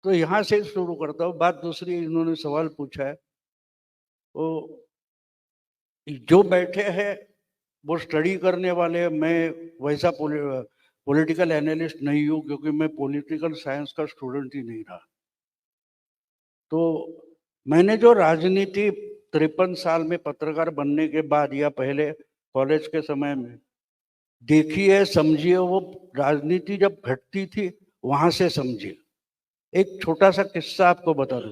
तो यहाँ से शुरू करता हूँ। बात दूसरी, इन्होंने सवाल पूछा है, तो जो बैठे हैं वो स्टडी करने वाले, मैं वैसा पॉलिटिकल एनालिस्ट नहीं हूँ, क्योंकि मैं पॉलिटिकल साइंस का स्टूडेंट ही नहीं रहा। तो मैंने जो राजनीति 53 साल में पत्रकार बनने के बाद या पहले कॉलेज के समय में देखी है, समझी है, वो राजनीति जब घटती थी वहां से समझी। एक छोटा सा किस्सा आपको बता दूं।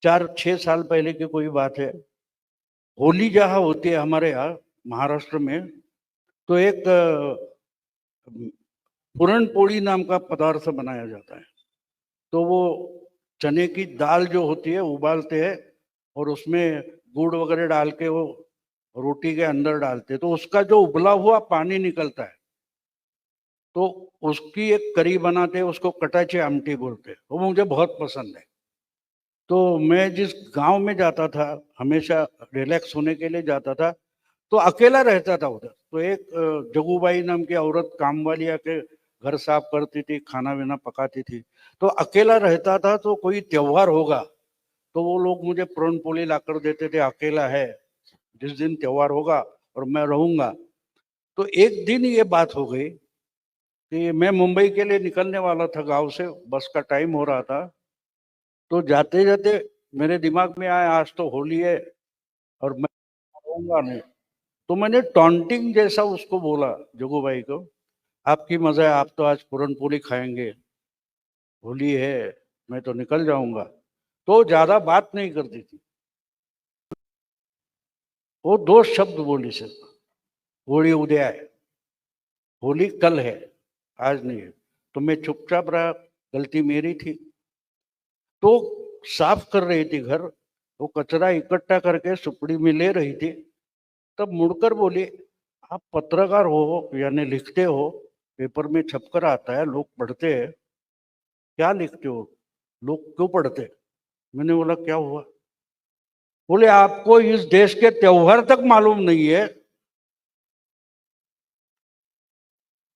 4-6 साल पहले की कोई बात है। होली जहाँ होती है हमारे यहाँ महाराष्ट्र में, तो एक पूरण पोड़ी नाम का पदार्थ बनाया जाता है। तो वो चने की दाल जो होती है उबालते हैं और उसमें गुड़ वगैरह डाल के वो रोटी के अंदर डालते हैं, तो उसका जो उबला हुआ पानी निकलता है, तो उसकी एक करी बनाते हैं, उसको कटाची आमटी बोलते हैं। वो मुझे बहुत पसंद है। तो मैं जिस गांव में जाता था, हमेशा रिलैक्स होने के लिए जाता था, तो अकेला रहता था उधर। तो एक जगूबाई नाम की औरत काम वाली आके घर साफ करती थी, खाना वाना पकाती थी। तो अकेला रहता था, तो कोई त्योहार होगा तो वो लोग मुझे प्रण पोली लाकर देते थे। अकेला है, जिस दिन त्योहार होगा और मैं रहूंगा। तो एक दिन ये बात हो गई कि मैं मुंबई के लिए निकलने वाला था गांव से, बस का टाइम हो रहा था। तो जाते जाते मेरे दिमाग में आया आज तो होली है और मैं रहूंगा नहीं। तो मैंने टॉन्टिंग जैसा उसको बोला, जगू भाई को, आपकी मजा है, आप तो आज पूरन पूरी खाएंगे, होली है, मैं तो निकल जाऊंगा। तो ज्यादा बात नहीं करती थी, वो 2 शब्द बोली सिर्फ, होली उद्या है, होली कल है, आज नहीं है। तो मैं चुपचाप रहा, गलती मेरी थी। तो साफ कर रही थी घर, वो कचरा इकट्ठा करके सुपड़ी में ले रही थी। तब मुड़कर बोली, आप पत्रकार हो, यानी लिखते हो, पेपर में छपकर आता है, लोग पढ़ते हैं, क्या लिखते हो, लोग क्यों पढ़ते? मैंने बोला क्या हुआ? बोले आपको इस देश के त्योहार तक मालूम नहीं है,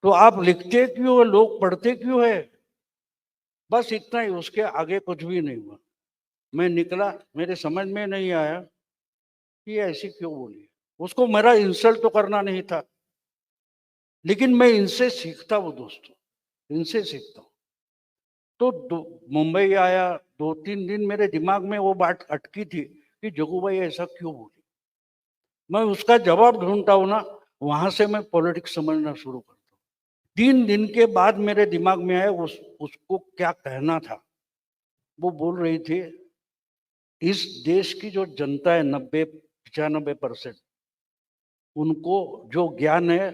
तो आप लिखते क्यों है, लोग पढ़ते क्यों है? बस इतना ही, उसके आगे कुछ भी नहीं हुआ। मैं निकला, मेरे समझ में नहीं आया कि ऐसी क्यों बोली। उसको मेरा इंसल्ट तो करना नहीं था, लेकिन मैं इनसे सीखता हूँ दोस्तों, इनसे सीखता हूँ। तो मुंबई आया, 2-3 दिन मेरे दिमाग में वो बात अटकी थी कि जगू भाई ऐसा क्यों बोली। मैं उसका जवाब ढूंढता हूँ ना, वहां से मैं पॉलिटिक्स समझना शुरू करता हूँ। 3 दिन के बाद मेरे दिमाग में आया उसको क्या कहना था। वो बोल रही थी, इस देश की जो जनता है 90-95%, उनको जो ज्ञान है,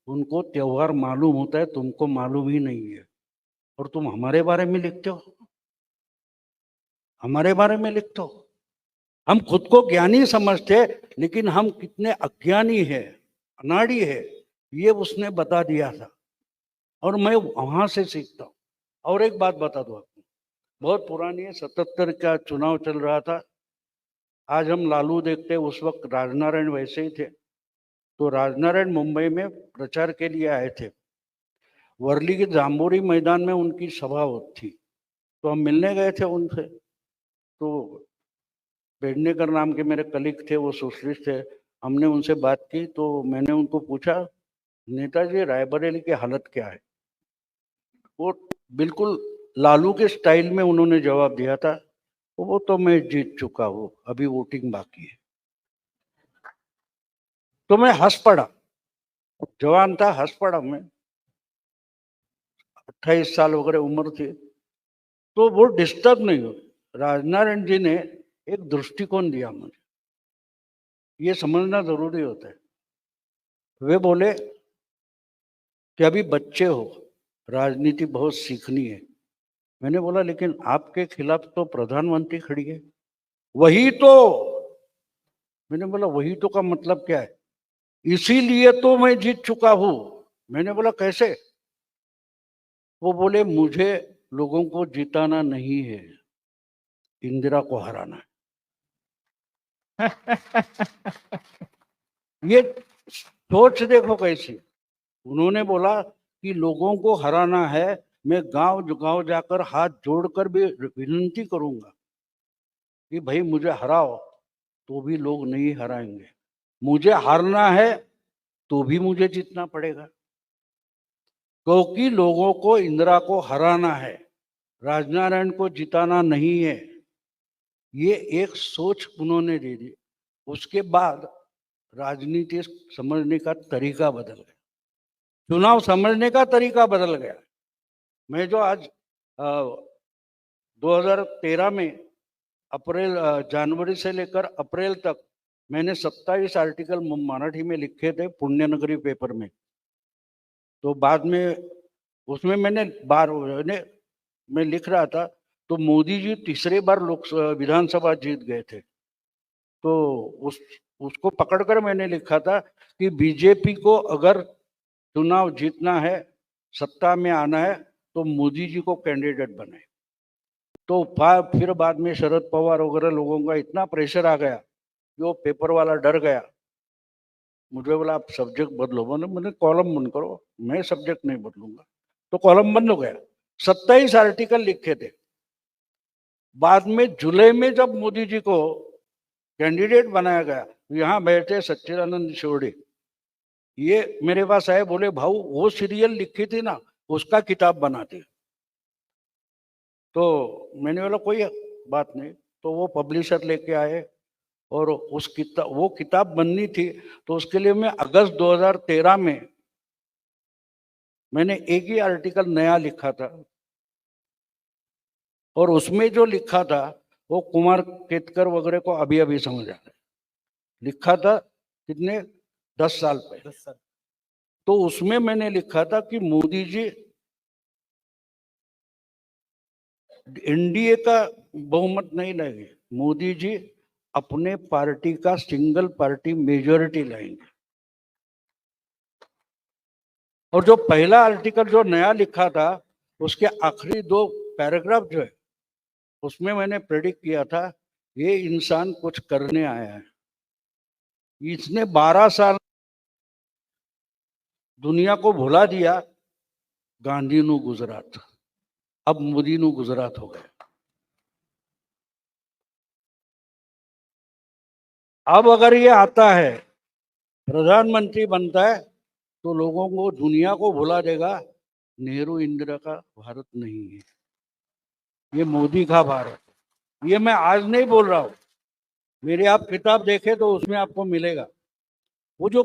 उनको त्योहार मालूम होता है, तुमको मालूम ही नहीं है। और तुम हमारे बारे में लिखते हो, हमारे बारे में लिखते हो। हम खुद को ज्ञानी समझते, लेकिन हम कितने अज्ञानी है, अनाड़ी है, ये उसने बता दिया था। और मैं वहां से सीखता हूँ। और एक बात बता दो आपको, बहुत पुरानी है, 77 का चुनाव चल रहा था। आज हम लालू देखते, उस वक्त राजनारायण वैसे ही थे। तो राजनारायण मुंबई में प्रचार के लिए आए थे। वर्ली के जाम्बोरी मैदान में उनकी सभा थी। तो हम मिलने गए थे उनसे। तो पेडनेकर नाम के मेरे कलीग थे, वो सोशलिस्ट थे। हमने उनसे बात की, तो मैंने उनको पूछा, नेताजी रायबरेली की हालत क्या है? वो बिल्कुल लालू के स्टाइल में उन्होंने जवाब दिया था, वो तो मैं जीत चुका हूँ, अभी वोटिंग बाकी है। तो मैं हंस पड़ा, जवान था, हंस पड़ा मैं। 28 साल वगैरह उम्र थी। तो वो डिस्टर्ब नहीं हो। राजनारायण जी ने एक दृष्टिकोण दिया मुझे, ये समझना जरूरी होता है। वे बोले कि अभी बच्चे हो, राजनीति बहुत सीखनी है। मैंने बोला लेकिन आपके खिलाफ तो प्रधानमंत्री खड़ी है। वही तो। मैंने बोला वही तो का मतलब क्या है? इसीलिए तो मैं जीत चुका हूं। मैंने बोला कैसे? वो बोले मुझे लोगों को जिताना नहीं है, इंदिरा को हराना है। ये सोच देखो कैसी। उन्होंने बोला कि लोगों को हराना है, मैं गांव गांव जाकर हाथ जोड़कर भी विनती करूंगा कि भाई मुझे हराओ, तो भी लोग नहीं हराएंगे। मुझे हारना है तो भी मुझे जीतना पड़ेगा, क्योंकि लोगों को इंदिरा को हराना है, राजनारायण को जिताना नहीं है। ये एक सोच उन्होंने दे दी। उसके बाद राजनीति समझने का तरीका बदल गया, चुनाव समझने का तरीका बदल गया। मैं जो आज 2013 में अप्रैल जनवरी से लेकर अप्रैल तक मैंने 27 आर्टिकल मराठी में लिखे थे पुण्यनगरी पेपर में। तो बाद में उसमें मैंने मैं लिख रहा था तो मोदी जी तीसरे बार विधानसभा जीत गए थे। तो उसको पकड़कर मैंने लिखा था कि बीजेपी को अगर चुनाव जीतना है, सत्ता में आना है, तो मोदी जी को कैंडिडेट बनाए। तो फिर बाद में शरद पवार वगैरह लोगों का इतना प्रेशर आ गया कि वो पेपर वाला डर गया। मुझे बोला आप सब्जेक्ट बदलो, मैंने कॉलम बंद करो, मैं सब्जेक्ट नहीं बदलूंगा। तो कॉलम बंद हो गया। 27 आर्टिकल लिखे थे। बाद में जुलाई में जब मोदी जी को कैंडिडेट बनाया गया, तो यहाँ बैठे सच्चिदानंद शिवड़े, ये मेरे पास आए, बोले भाऊ वो सीरियल लिखी थी ना, उसका किताब बनाते। तो मैंने बोला कोई बात नहीं। तो वो पब्लिशर लेके आए और वो किताब बननी थी। तो उसके लिए मैं अगस्त 2013 में मैंने एक ही आर्टिकल नया लिखा था, और उसमें जो लिखा था वो कुमार केतकर वगैरह को अभी अभी समझ आ रहा है। लिखा था कितने 10 साल पहले। 10 साल। तो उसमें मैंने लिखा था कि मोदी जी एनडीए का बहुमत नहीं लाएंगे, मोदी जी अपने पार्टी का सिंगल पार्टी मेजॉरिटी लाएंगे। और जो पहला आर्टिकल जो नया लिखा था, उसके आखिरी 2 पैराग्राफ जो है, उसमें मैंने प्रेडिक्ट किया था ये इंसान कुछ करने आया है। इसने 12 साल दुनिया को भुला दिया। गांधी नु गुजरात, अब मोदी नु गुजरात हो गया। अब अगर ये आता है, प्रधानमंत्री बनता है, तो लोगों को, दुनिया को भुला देगा नेहरू इंदिरा का भारत नहीं है, ये मोदी का भारत। ये मैं आज नहीं बोल रहा हूं, मेरी आप किताब देखें तो उसमें आपको मिलेगा। वो जो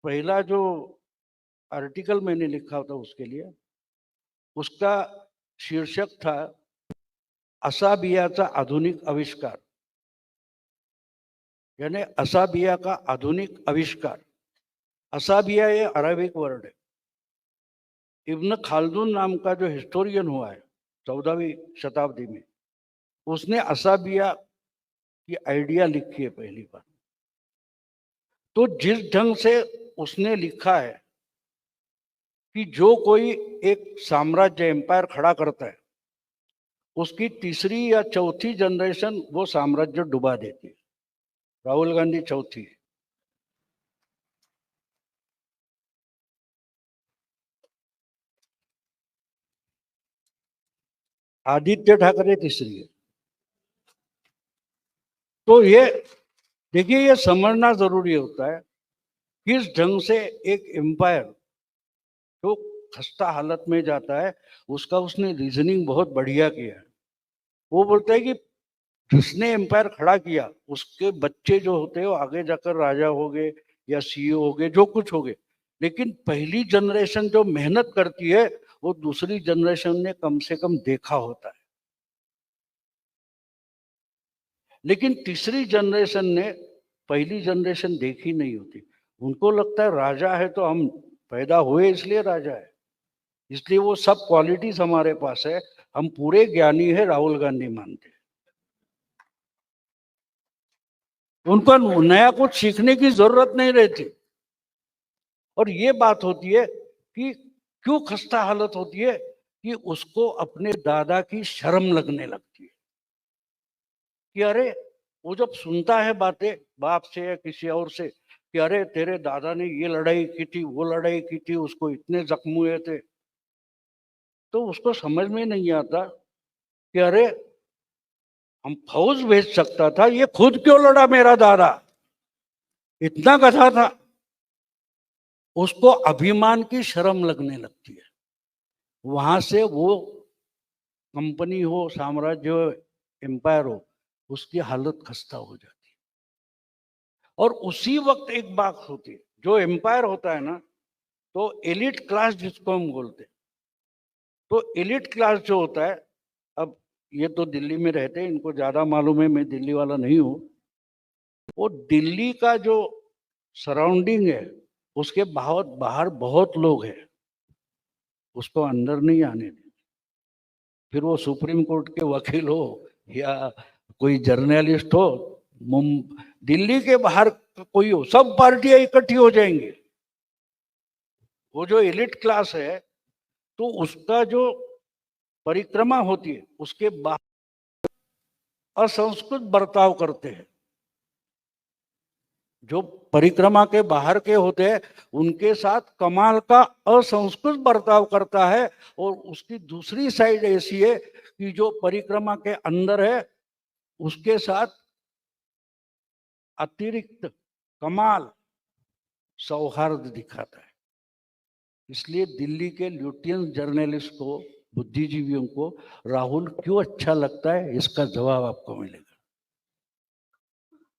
पहला जो आर्टिकल मैंने लिखा था उसके लिए, उसका शीर्षक था असाबियाचा आधुनिक आविष्कार, यानी असाबिया का आधुनिक आविष्कार। असाबिया ये अरबिक वर्ड है। इब्न खालदून नाम का जो हिस्टोरियन हुआ है 14वीं शताब्दी में, उसने असाबिया की आइडिया लिखी है पहली बार। तो जिस ढंग से उसने लिखा है कि जो कोई एक साम्राज्य एम्पायर खड़ा करता है, उसकी तीसरी या चौथी जनरेशन वो साम्राज्य डुबा देती है। राहुल गांधी चौथी, आदित्य ठाकरे तीसरी है। तो ये देखिए, ये समझना जरूरी होता है किस ढंग से एक एम्पायर जो खस्ता हालत में जाता है, उसका उसने रीजनिंग बहुत बढ़िया किया है। वो बोलता है कि जिसने एम्पायर खड़ा किया उसके बच्चे जो होते हैं वो आगे जाकर राजा हो गए या सीईओ हो गए, जो कुछ हो गए, लेकिन पहली जनरेशन जो मेहनत करती है वो दूसरी जनरेशन ने कम से कम देखा होता है। लेकिन तीसरी जनरेशन ने पहली जनरेशन देखी नहीं होती। उनको लगता है राजा है तो हम पैदा हुए इसलिए राजा है, इसलिए वो सब क्वालिटीज हमारे पास है, हम पूरे ज्ञानी है, राहुल गांधी मानते हैं। उनको नया कुछ सीखने की जरूरत नहीं रहती। और ये बात होती है कि क्यों खस्ता हालत होती है कि उसको अपने दादा की शर्म लगने लगती है कि अरे, वो जब सुनता है बातें बाप से या किसी और से कि अरे तेरे दादा ने ये लड़ाई की थी, वो लड़ाई की थी, उसको इतने जख्म हुए थे, तो उसको समझ में नहीं आता कि अरे हम फौज भेज सकता था, ये खुद क्यों लड़ा मेरा दादा, इतना गधा था। उसको अभिमान की शर्म लगने लगती है। वहां से वो कंपनी हो, साम्राज्य हो, एम्पायर हो, उसकी हालत खस्ता हो जाती है। और उसी वक्त एक बात होती है, जो एम्पायर होता है ना, तो एलिट क्लास जिसको हम बोलते हैं, तो एलिट क्लास जो होता है, अब ये तो दिल्ली में रहते हैं, इनको ज्यादा मालूम है, मैं दिल्ली वाला नहीं हूं। वो दिल्ली का जो सराउंडिंग है, उसके बहुत बाहर बहुत लोग हैं, उसको अंदर नहीं आने देते। फिर वो सुप्रीम कोर्ट के वकील हो या कोई जर्नलिस्ट हो, दिल्ली के बाहर कोई हो, सब पार्टियां इकट्ठी हो जाएंगी। वो जो एलिट क्लास है, तो उसका जो परिक्रमा होती है, उसके बाहर असंस्कृत बर्ताव करते हैं। जो परिक्रमा के बाहर के होते हैं, उनके साथ कमाल का असंस्कृत बर्ताव करता है। और उसकी दूसरी साइड ऐसी है कि जो परिक्रमा के अंदर है, उसके साथ अतिरिक्त कमाल सौहार्द दिखाता है। इसलिए दिल्ली के ल्यूटियन जर्नलिस्ट को, बुद्धिजीवियों को राहुल क्यों अच्छा लगता है, इसका जवाब आपको मिलेगा,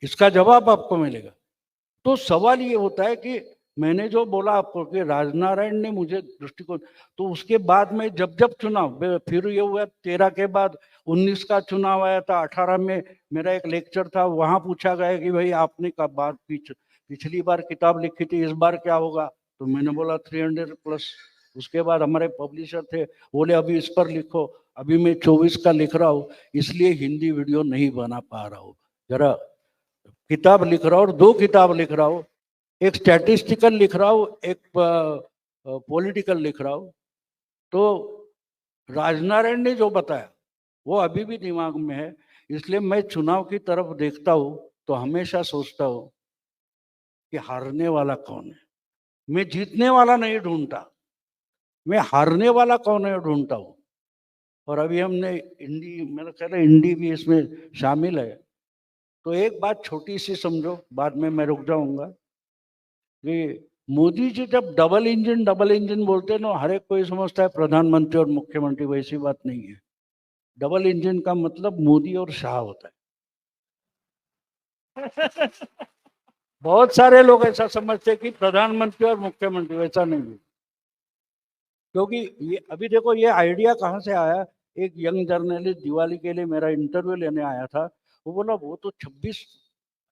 इसका जवाब आपको मिलेगा। तो सवाल ये होता है कि मैंने जो बोला आपको कि राजनारायण ने मुझे दृष्टिकोण, तो उसके बाद में जब जब चुनाव, फिर ये हुआ 13 के बाद 19 का चुनाव आया था, 18 में मेरा एक लेक्चर था, वहां पूछा गया कि भाई आपने कब बार पिछली बार किताब लिखी थी, इस बार क्या होगा? तो मैंने बोला 300+। उसके बाद हमारे पब्लिशर थे, बोले अभी इस पर लिखो। अभी मैं 24 का लिख रहा हूँ, इसलिए हिंदी वीडियो नहीं बना पा रहा हूँ। जरा किताब लिख रहा हूँ, और 2 किताब लिख रहा हूँ, एक स्टैटिस्टिकल लिख रहा हूँ, एक पॉलिटिकल लिख रहा हूँ। तो राजनारायण ने जो बताया वो अभी भी दिमाग में है। इसलिए मैं चुनाव की तरफ देखता हूँ तो हमेशा सोचता हूँ कि हारने वाला कौन है। मैं जीतने वाला नहीं ढूंढता, मैं हारने वाला कौन है ढूंढता हूँ। और अभी हमने इंडी, मेरा ख्याल है इंडी भी इसमें शामिल है। तो एक बात छोटी सी समझो, बाद में मैं रुक जाऊंगा, कि मोदी जी जब डबल इंजन बोलते हैं ना, हर एक कोई समझता है प्रधानमंत्री और मुख्यमंत्री, वैसी बात नहीं है। डबल इंजन का मतलब मोदी और शाह होता है। बहुत सारे लोग ऐसा समझते हैं कि प्रधानमंत्री और मुख्यमंत्री, वैसा नहीं है। क्योंकि ये अभी देखो, ये आइडिया कहाँ से आया। एक यंग जर्नलिस्ट दिवाली के लिए मेरा इंटरव्यू लेने आया था, वो बोला वो तो 26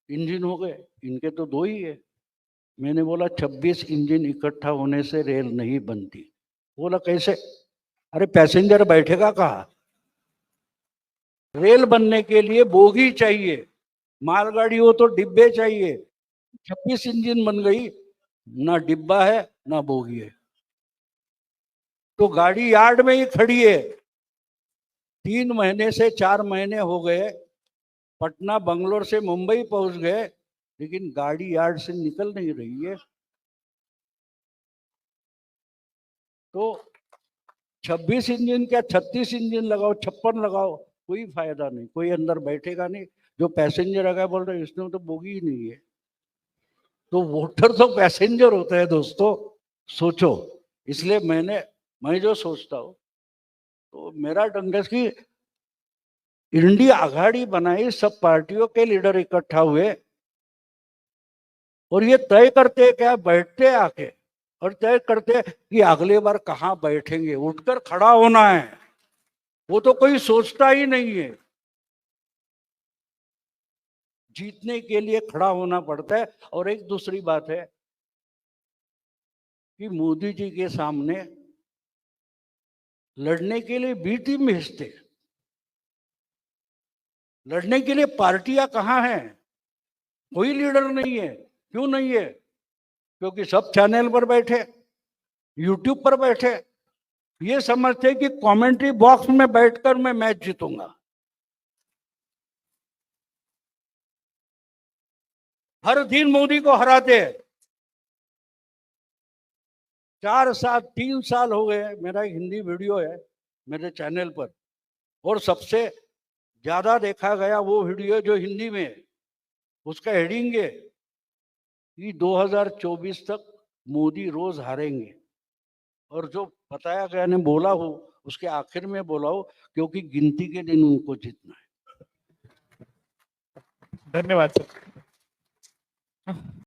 इंजन हो गए, इनके तो 2 ही है। मैंने बोला 26 इंजन इकट्ठा होने से रेल नहीं बनती। बोला कैसे? अरे पैसेंजर बैठेगा कहाँ? रेल बनने के लिए बोगी चाहिए, मालगाड़ी हो तो डिब्बे चाहिए। 26 इंजन बन गई, ना डिब्बा है ना बोगी है, तो गाड़ी यार्ड में ही खड़ी है। 3 महीने से 4 महीने हो गए, पटना बंगलोर से मुंबई पहुंच गए, लेकिन गाड़ी यार्ड से निकल नहीं रही है। तो 26 इंजन क्या, 36 इंजन लगाओ, 56 लगाओ, कोई फायदा नहीं, कोई अंदर बैठेगा नहीं। जो पैसेंजर आ गया बोल रहे इसमें तो बोगी ही नहीं है। तो वोटर तो पैसेंजर होता है दोस्तों, सोचो। इसलिए मैं जो सोचता हूँ, तो मेरा डंगस की इंडिया आघाड़ी बनाई, सब पार्टियों के लीडर इकट्ठा हुए, और ये तय करते क्या, बैठते आके और तय करते कि अगले बार कहाँ बैठेंगे, उठकर खड़ा होना है। वो तो कोई सोचता ही नहीं है। जीतने के लिए खड़ा होना पड़ता है। और एक दूसरी बात है कि मोदी जी के सामने लड़ने के लिए बी टीम भेजते, लड़ने के लिए पार्टियां कहाँ हैं? कोई लीडर नहीं है। क्यों नहीं है? क्योंकि सब चैनल पर बैठे, यूट्यूब पर बैठे, ये समझते कि कमेंट्री बॉक्स में बैठकर मैं मैच जीतूंगा। हर दिन मोदी को हराते हैं। 3 साल हो गए, मेरा एक हिंदी वीडियो है, मेरे चैनल पर, और सबसे ज्यादा देखा गया वो वीडियो जो हिंदी में है, उसका हेडिंग है कि 2024 तक मोदी रोज हारेंगे। और जो बताया गया ने बोला हो, उसके आखिर में बोला हो, क्योंकि गिनती के दिन उनको जीतना है। धन्यवाद सर।